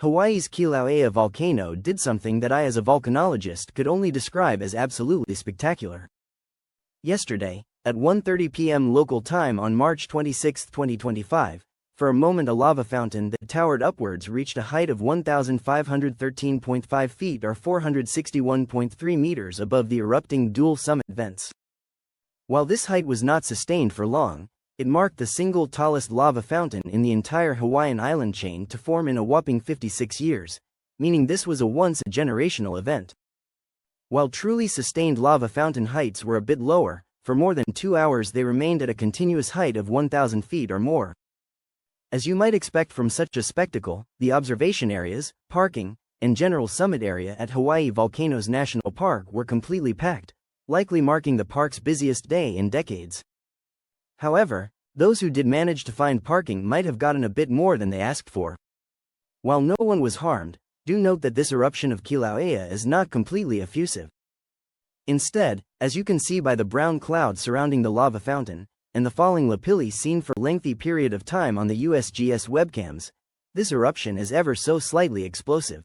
Hawaii's Kilauea volcano did something that I as a volcanologist could only describe as absolutely spectacular. Yesterday, at 1:30 p.m. local time on March 26, 2025, for a moment a lava fountain that towered upwards reached a height of 1,513.5 feet or 461.3 meters above the erupting dual summit vents. While this height was not sustained for long, it marked the single tallest lava fountain in the entire Hawaiian island chain to form in a whopping 56 years, meaning this was a once-a-generational event. While truly sustained lava fountain heights were a bit lower, for more than 2 hours they remained at a continuous height of 1,000 feet or more. As you might expect from such a spectacle, the observation areas, parking, and general summit area at Hawaii Volcanoes National Park were completely packed, likely marking the park's busiest day in decades. However, those who did manage to find parking might have gotten a bit more than they asked for. While no one was harmed, do note that this eruption of Kilauea is not completely effusive. Instead, as you can see by the brown cloud surrounding the lava fountain, and the falling lapilli seen for a lengthy period of time on the USGS webcams, this eruption is ever so slightly explosive.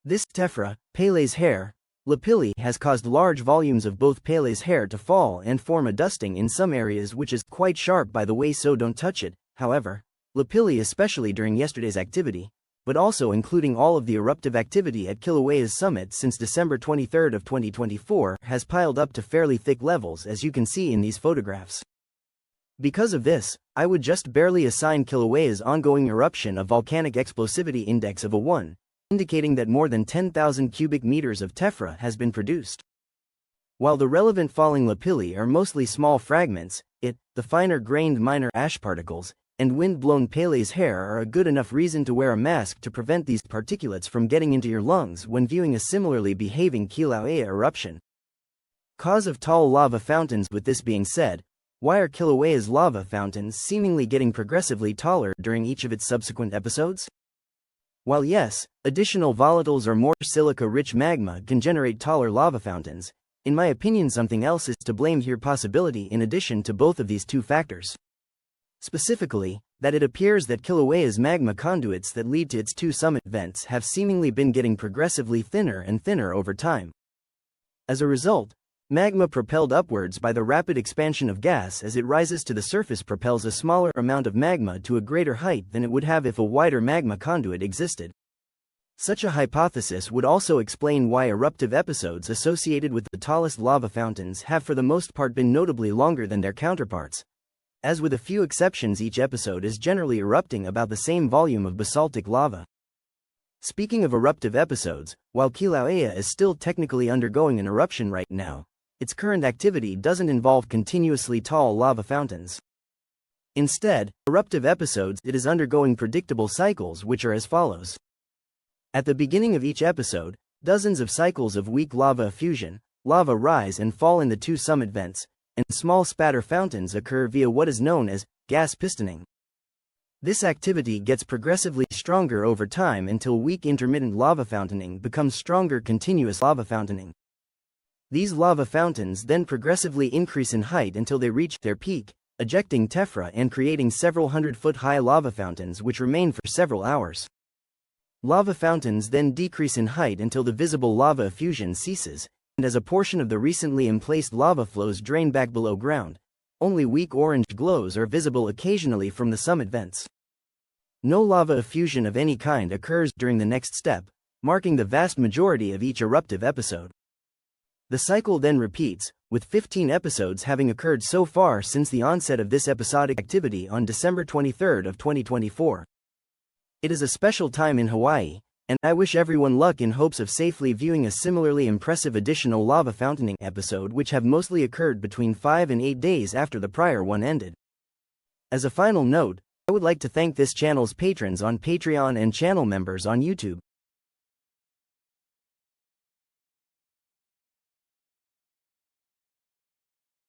This tephra, Pele's hair, lapilli has caused large volumes of both Pele's hair to fall and form a dusting in some areas which is quite sharp by the way, so don't touch it. However, lapilli especially during yesterday's activity, but also including all of the eruptive activity at Kilauea's summit since December 23 of 2024 has piled up to fairly thick levels, as you can see in these photographs. Because of this, I would just barely assign Kilauea's ongoing eruption a volcanic explosivity index of a 1, indicating that more than 10,000 cubic meters of tephra has been produced. While the relevant falling lapilli are mostly small fragments, the finer-grained minor ash particles, and wind-blown Pele's hair are a good enough reason to wear a mask to prevent these particulates from getting into your lungs when viewing a similarly behaving Kilauea eruption. Cause of tall lava fountains. With this being said, why are Kilauea's lava fountains seemingly getting progressively taller during each of its subsequent episodes? While yes, additional volatiles or more silica-rich magma can generate taller lava fountains, in my opinion something else is to blame here, possibility in addition to both of these two factors. Specifically, that it appears that Kilauea's magma conduits that lead to its two summit vents have seemingly been getting progressively thinner and thinner over time. As a result, magma propelled upwards by the rapid expansion of gas as it rises to the surface propels a smaller amount of magma to a greater height than it would have if a wider magma conduit existed. Such a hypothesis would also explain why eruptive episodes associated with the tallest lava fountains have for the most part been notably longer than their counterparts. As with a few exceptions, each episode is generally erupting about the same volume of basaltic lava. Speaking of eruptive episodes, while Kilauea is still technically undergoing an eruption right now, its current activity doesn't involve continuously tall lava fountains. Instead, eruptive episodes, it is undergoing predictable cycles which are as follows. At the beginning of each episode, dozens of cycles of weak lava effusion, lava rise and fall in the two summit vents, and small spatter fountains occur via what is known as gas pistoning. This activity gets progressively stronger over time until weak intermittent lava fountaining becomes stronger continuous lava fountaining. These lava fountains then progressively increase in height until they reach their peak, ejecting tephra and creating several hundred-foot-high lava fountains which remain for several hours. Lava fountains then decrease in height until the visible lava effusion ceases, and as a portion of the recently emplaced lava flows drain back below ground, only weak orange glows are visible occasionally from the summit vents. No lava effusion of any kind occurs during the next step, marking the vast majority of each eruptive episode. The cycle then repeats, with 15 episodes having occurred so far since the onset of this episodic activity on December 23 of 2024. It is a special time in Hawaii, and I wish everyone luck in hopes of safely viewing a similarly impressive additional lava fountaining episode which have mostly occurred between 5 and 8 days after the prior one ended. As a final note, I would like to thank this channel's patrons on Patreon and channel members on YouTube.